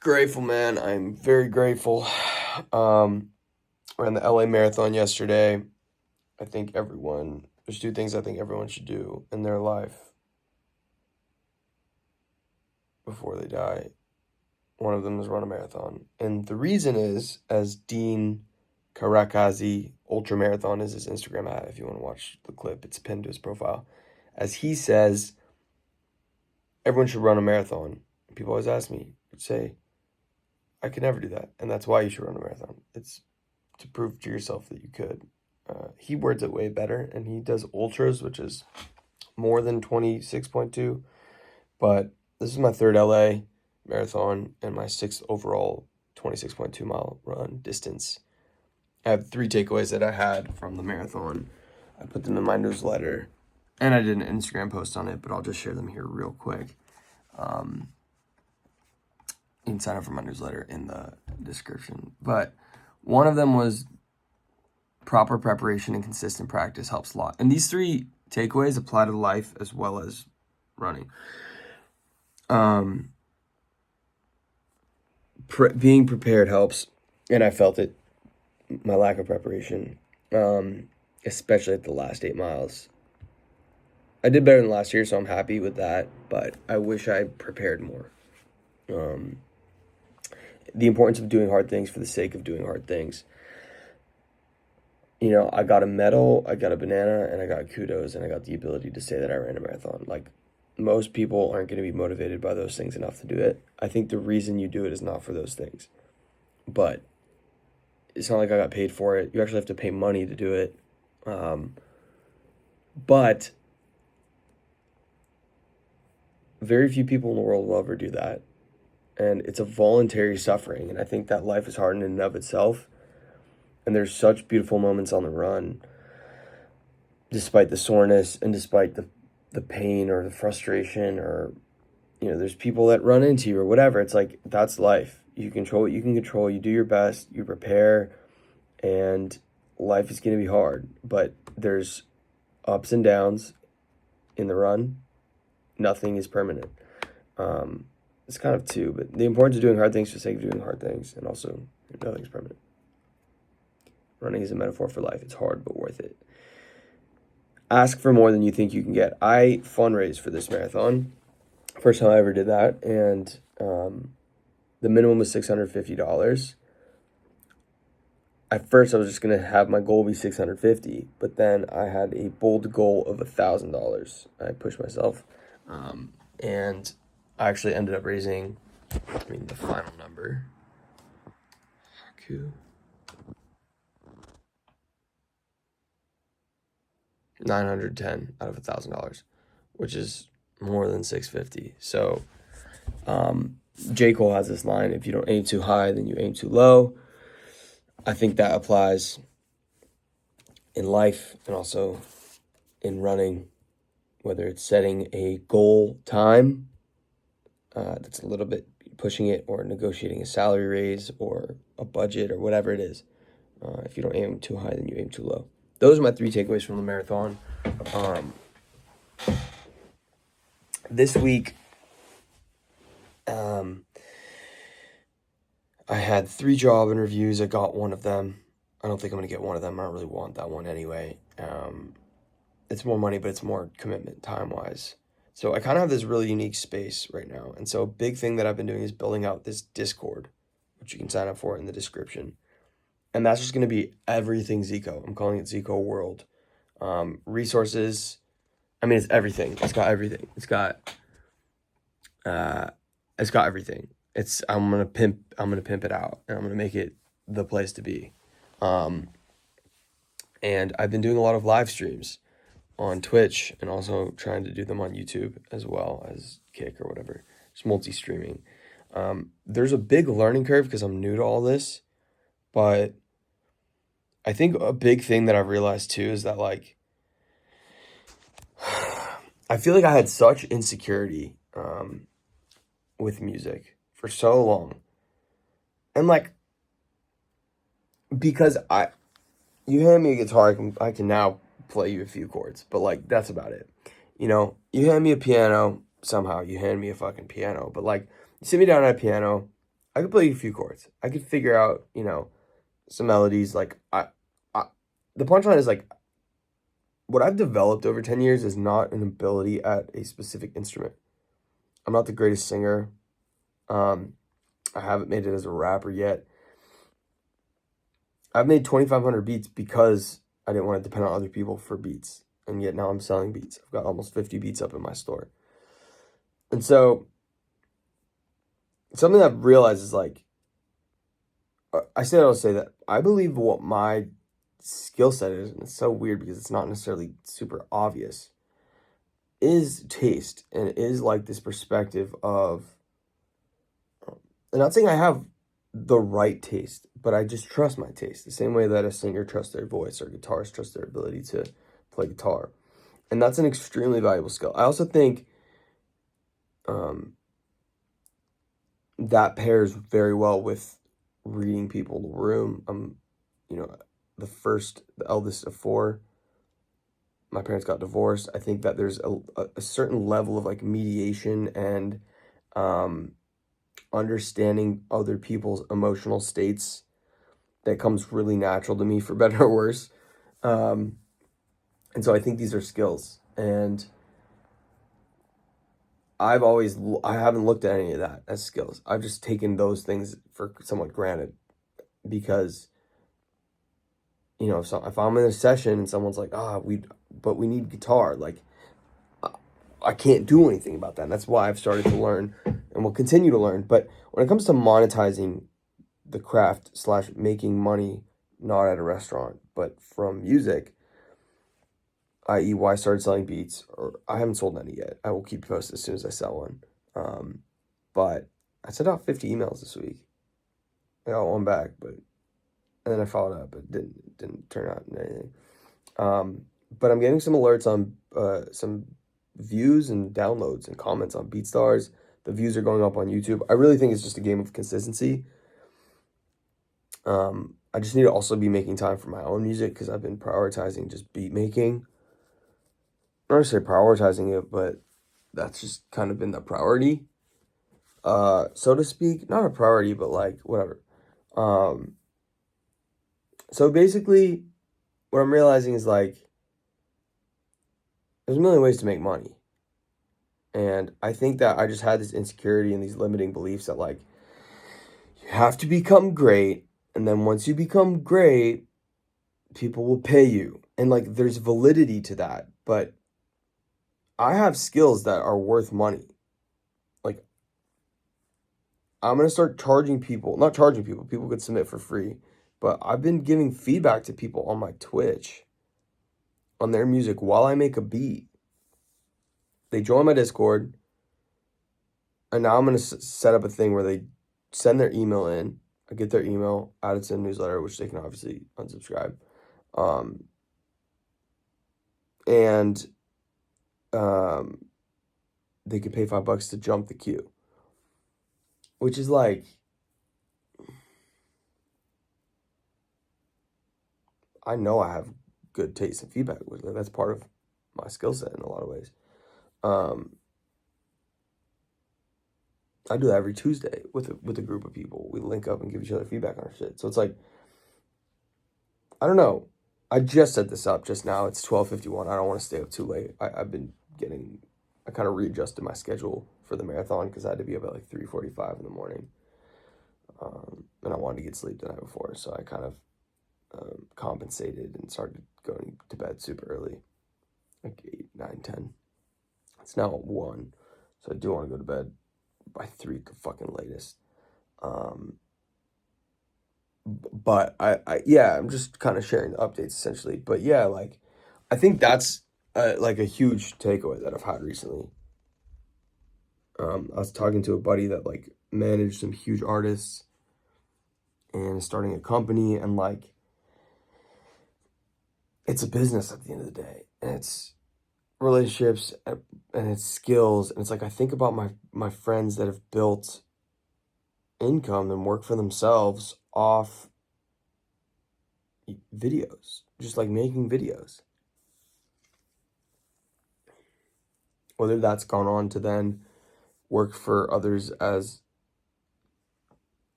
Grateful, man. I'm very grateful. Ran the LA Marathon yesterday. There's two things I think everyone should do in their life before they die. One of them is run a marathon. And the reason is, as Dean Karakazi Ultramarathon is his Instagram ad, if you want to watch the clip, it's pinned to his profile. As he says, everyone should run a marathon. People always ask me, say, I could never do that. And that's why you should run a marathon. It's to prove to yourself that you could. He words it way better, and he does ultras, which is more than 26.2. But this is my third LA marathon and my sixth overall 26.2 mile run distance. I have 3 takeaways that I had from the marathon. I put them in my newsletter, and I did an Instagram post on it, but I'll just share them here real quick. You can sign up for my newsletter in the description. But one of them was proper preparation and consistent practice helps a lot. And these 3 takeaways apply to life as well as running. Being prepared helps, and I felt it, my lack of preparation, especially at the last 8 miles. I did better than last year, so I'm happy with that, but I wish I prepared more. The importance of doing hard things for the sake of doing hard things. You know, I got a medal, I got a banana, and I got kudos, and I got the ability to say that I ran a marathon. Like, most people aren't going to be motivated by those things enough to do it. I think the reason you do it is not for those things. But it's not like I got paid for it. You actually have to pay money to do it. But very few people in the world will ever do that. And it's a voluntary suffering. And I think that life is hard in and of itself. And there's such beautiful moments on the run, despite the soreness and despite the pain or the frustration, or, you know, there's people that run into you or whatever. It's like, that's life. You control what you can control. You do your best. You prepare. And life is going to be hard. But there's ups and downs in the run. Nothing is permanent. It's kind of two, but the importance of doing hard things for the sake of doing hard things, and also nothing's permanent. Running is a metaphor for life. It's hard, but worth it. Ask for more than you think you can get. I fundraised for this marathon. First time I ever did that, and the minimum was $650. At first, I was just going to have my goal be $650, but then I had a bold goal of $1,000. I pushed myself, and I actually ended up raising, the final number. $910 out of $1,000, which is more than $650. So, J. Cole has this line: if you don't aim too high, then you aim too low. I think that applies in life and also in running, whether it's setting a goal time that's a little bit pushing it, or negotiating a salary raise or a budget or whatever it is. If you don't aim too high, then you aim too low. Those are my 3 takeaways from the marathon. This week, I had 3 job interviews. I got one of them. I don't think I'm going to get one of them. I don't really want that one anyway. It's more money, but it's more commitment time-wise. So I kind of have this really unique space right now. And so a big thing that I've been doing is building out this Discord, which you can sign up for in the description. And that's just going to be everything Zico. I'm calling it Zico World. Resources. It's everything. It's got everything. It's got everything. I'm gonna pimp it out, and I'm gonna make it the place to be. And I've been doing a lot of live streams on Twitch, and also trying to do them on YouTube as well as Kick or whatever. Just multi-streaming. There's a big learning curve because I'm new to all this, but I think a big thing that I've realized too is that, like, I feel like I had such insecurity with music for so long. And, like, because you hand me a guitar, I can now play you a few chords, but, like, that's about it. You know, you hand me a piano, somehow you hand me a fucking piano, but, like, you sit me down at a piano, I could play a few chords. I could figure out, some melodies. Like I the punchline is like what I've developed over 10 years is not an ability at a specific instrument. I'm not the greatest singer. Um, I haven't made it as a rapper yet. I've made 2,500 beats because I didn't want to depend on other people for beats. And yet now I'm selling beats. I've got almost 50 beats up in my store. And so something I've realized is like, I say that I'll say that I believe what my skill set is, and it's so weird because it's not necessarily super obvious, is taste and is like this perspective of, I'm not saying I have the right taste, but I just trust my taste the same way that a singer trusts their voice or a guitarist trusts their ability to play guitar. And that's an extremely valuable skill. I also think um, that pairs very well with reading people in the room. I'm, the eldest of four. My parents got divorced. I think that there's a certain level of like mediation and um, understanding other people's emotional states that comes really natural to me, for better or worse. Um, and so I think these are skills. And I haven't looked at any of that as skills. I've just taken those things for somewhat granted because, if I'm in a session and someone's like, but we need guitar, like, I can't do anything about that. And that's why I've started to learn and will continue to learn. But when it comes to monetizing the craft / making money, not at a restaurant, but from music, i.e. why I started selling beats, or I haven't sold any yet. I will keep you posted as soon as I sell one. But I sent out 50 emails this week. I got one back, and then I followed up, but didn't turn out into anything. But I'm getting some alerts on some views and downloads and comments on BeatStars. The views are going up on YouTube. I really think it's just a game of consistency. I just need to also be making time for my own music because I've been prioritizing just beat making. Not necessarily prioritizing it, but that's just kind of been the priority, so to speak. Not a priority, but like whatever. So basically, what I'm realizing is like, there's a million ways to make money. And I think that I just had this insecurity and these limiting beliefs that like, you have to become great. And then once you become great, people will pay you. And like, there's validity to that. But I have skills that are worth money. Like, I'm going to start charging people, not charging people, people could submit for free. But I've been giving feedback to people on my Twitch on their music while I make a beat. They join my Discord. And now I'm going to set up a thing where they send their email in. I get their email, add it to the newsletter, which they can obviously unsubscribe. And they could pay $5 to jump the queue. Which is like, I know I have good taste and feedback with it. That's part of my skill set in a lot of ways. I do that every Tuesday with a group of people. We link up and give each other feedback on our shit. So it's like, I don't know. I just set this up just now. It's 12:51. I don't want to stay up too late. I kind of readjusted my schedule for the marathon because I had to be up at like 3:45 in the morning. And I wanted to get sleep the night before. So I kind of compensated and started going to bed super early, like 8, 9, 10. It's now 1. So I do want to go to bed by 3 at the fucking latest. But yeah, I'm just kind of sharing the updates essentially. But yeah, like, I think that's like a huge takeaway that I've had recently. I was talking to a buddy that like managed some huge artists and is starting a company, and like, it's a business at the end of the day, and it's relationships and it's skills, and it's like I think about my friends that have built income and work for themselves off videos, just like making videos. Whether that's gone on to then work for others as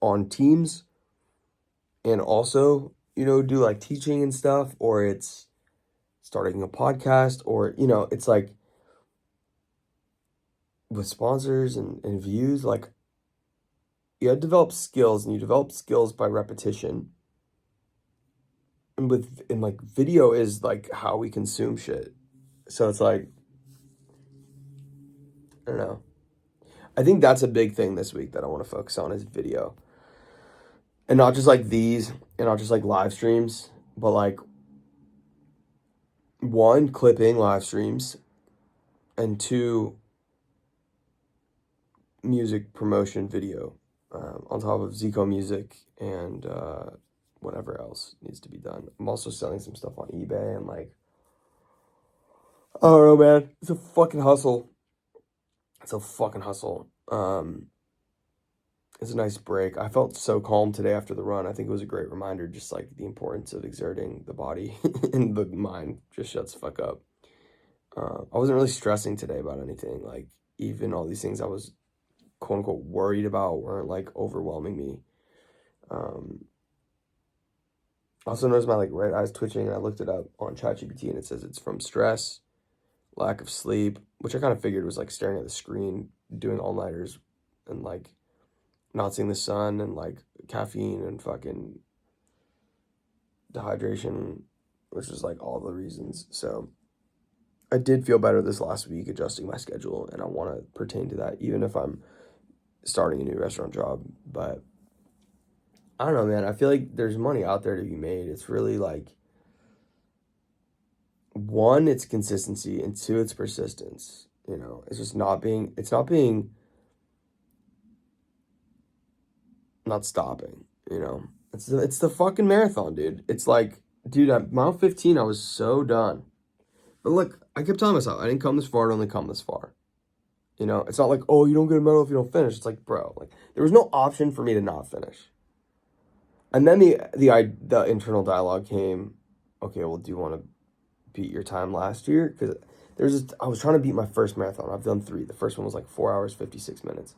on teams and also, do like teaching and stuff, or it's starting a podcast, or, it's like with sponsors and views, like you have to develop skills, and you develop skills by repetition. And like video is like how we consume shit. So it's like, I don't know. I think that's a big thing this week that I want to focus on is video. And not just like these, and not just like live streams, but like one, clipping live streams, and two, music promotion video on top of Zico music and whatever else needs to be done. I'm also selling some stuff on eBay and like, I don't know, man. It's a fucking hustle. It's a fucking hustle. It's a nice break. I felt so calm today after the run. I think it was a great reminder, just like the importance of exerting the body and the mind just shuts the fuck up. I wasn't really stressing today about anything. Like, even all these things I was quote unquote worried about weren't like overwhelming me. I also noticed my like right eye's twitching, and I looked it up on ChatGPT, and it says it's from stress, lack of sleep, which I kind of figured was like staring at the screen, doing all-nighters, and like not seeing the sun, and like caffeine and fucking dehydration, which was like all the reasons. So I did feel better this last week adjusting my schedule, and I want to pertain to that even if I'm starting a new restaurant job. But I don't know, man. I feel like there's money out there to be made. It's really like, one, it's consistency, and two, it's persistence. It's just not stopping. It's the fucking marathon, dude. It's like, dude, at mile 15, I was so done. But look, I kept telling myself, I didn't come this far, I'd only come this far. It's not like, oh, you don't get a medal if you don't finish. It's like, bro, like there was no option for me to not finish. And then the internal dialogue came, okay, well, do you want to beat your time last year? Because I was trying to beat my first marathon. I've done 3. The first one was like 4 hours, 56 minutes.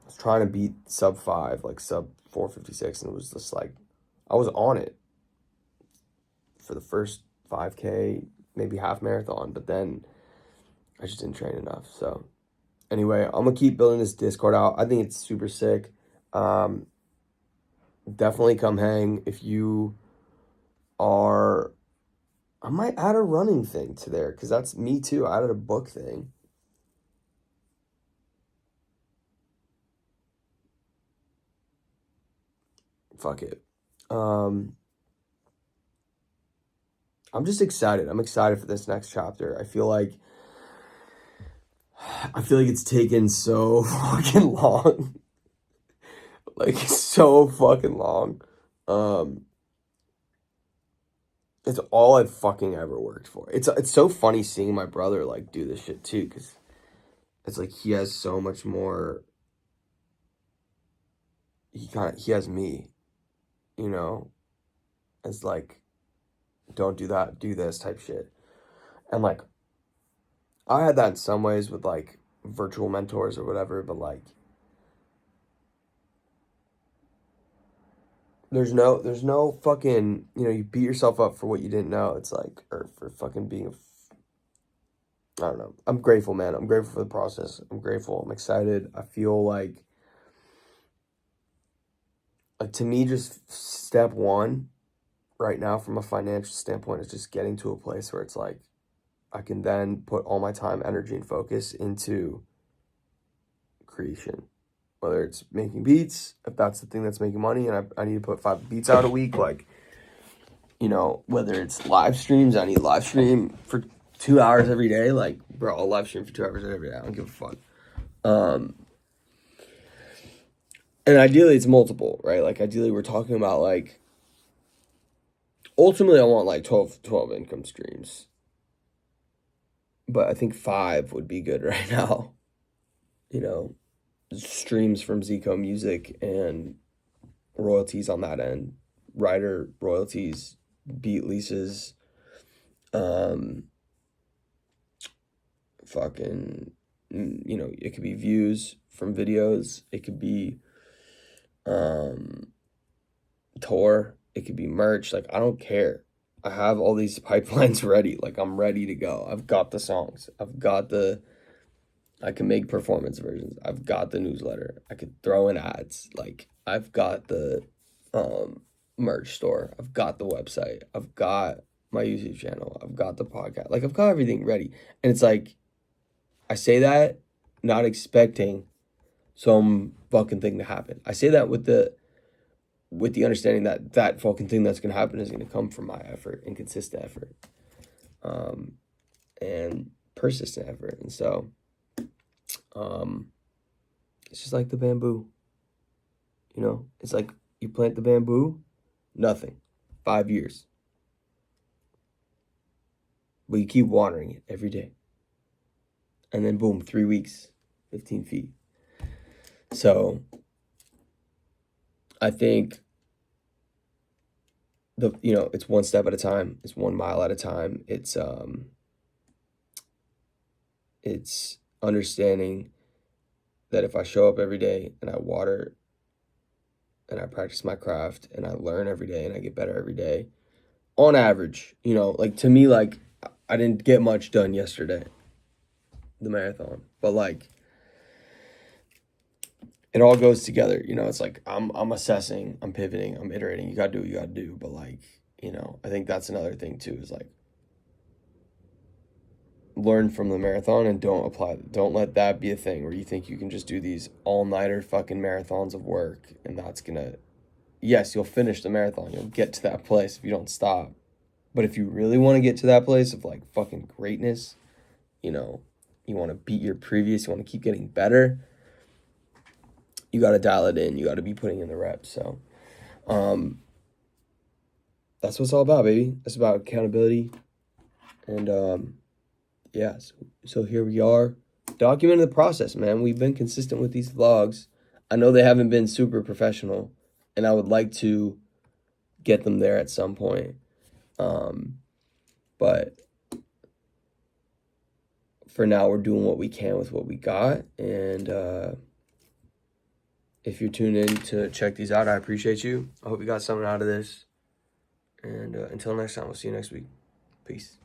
I was trying to beat sub 5, like sub 4:56, and it was just like, I was on it for the first 5K, maybe half marathon, but then I just didn't train enough. So anyway, I'm gonna keep building this Discord out. I think it's super sick. Definitely come hang if you are. I might add a running thing to there, because that's me too. I added a book thing. Fuck it. I'm just excited. I'm excited for this next chapter. I feel like it's taken so fucking long. Like, so fucking long. It's all I've fucking ever worked for. It's so funny seeing my brother like do this shit too, because it's like he has so much more. He has me, as like, don't do that, do this type shit. And like, I had that in some ways with like virtual mentors or whatever, but like, there's no fucking, you beat yourself up for what you didn't know. It's like, or for fucking being I don't know. I'm grateful, man. I'm grateful for the process. I'm grateful. I'm excited. I feel like to me, just step one right now from a financial standpoint is just getting to a place where it's like, I can then put all my time, energy, and focus into creation. Whether it's making beats, if that's the thing that's making money, and I need to put 5 beats out a week, like, whether it's live streams, I need live stream for 2 hours every day. Like, bro, I'll live stream for 2 hours every day. I don't give a fuck. And ideally it's multiple, right? Like, ideally we're talking about like, ultimately I want like 12 income streams. But I think 5 would be good right now. Streams from Zico music and royalties on that end, writer royalties, beat leases, fucking, it could be views from videos, it could be tour. It could be merch. Like, I don't care. I have all these pipelines ready. Like, I'm ready to go. I've got the songs. I can make performance versions. I've got the newsletter. I could throw in ads. Like, I've got the merch store. I've got the website. I've got my YouTube channel. I've got the podcast. Like, I've got everything ready. And it's like, I say that not expecting some fucking thing to happen. I say that with the understanding that that fucking thing that's gonna happen is gonna come from my effort and consistent effort, and persistent effort. And so, it's just like the bamboo. You know, it's like you plant the bamboo, nothing, 5 years, but you keep watering it every day, and then boom, 3 weeks, 15 feet. So I think it's one step at a time. It's 1 mile at a time. It's understanding that if I show up every day and I water and I practice my craft and I learn every day and I get better every day, on average, like, to me, like, I didn't get much done yesterday, the marathon, but like, it all goes together. It's like I'm assessing, I'm pivoting, I'm iterating. You gotta do what you gotta do. But like, I think that's another thing too, is like, learn from the marathon and don't let that be a thing where you think you can just do these all-nighter fucking marathons of work and that's gonna, yes, you'll finish the marathon, you'll get to that place if you don't stop. But if you really want to get to that place of like fucking greatness, you want to beat your previous, you want to keep getting better, you got to dial it in. You got to be putting in the reps. So that's what it's all about, baby. It's about accountability. And yeah, so here we are, documenting the process, man. We've been consistent with these vlogs. I know they haven't been super professional, and I would like to get them there at some point. But for now, we're doing what we can with what we got. And if you're tuned in to check these out, I appreciate you. I hope you got something out of this. And until next time, we'll see you next week. Peace.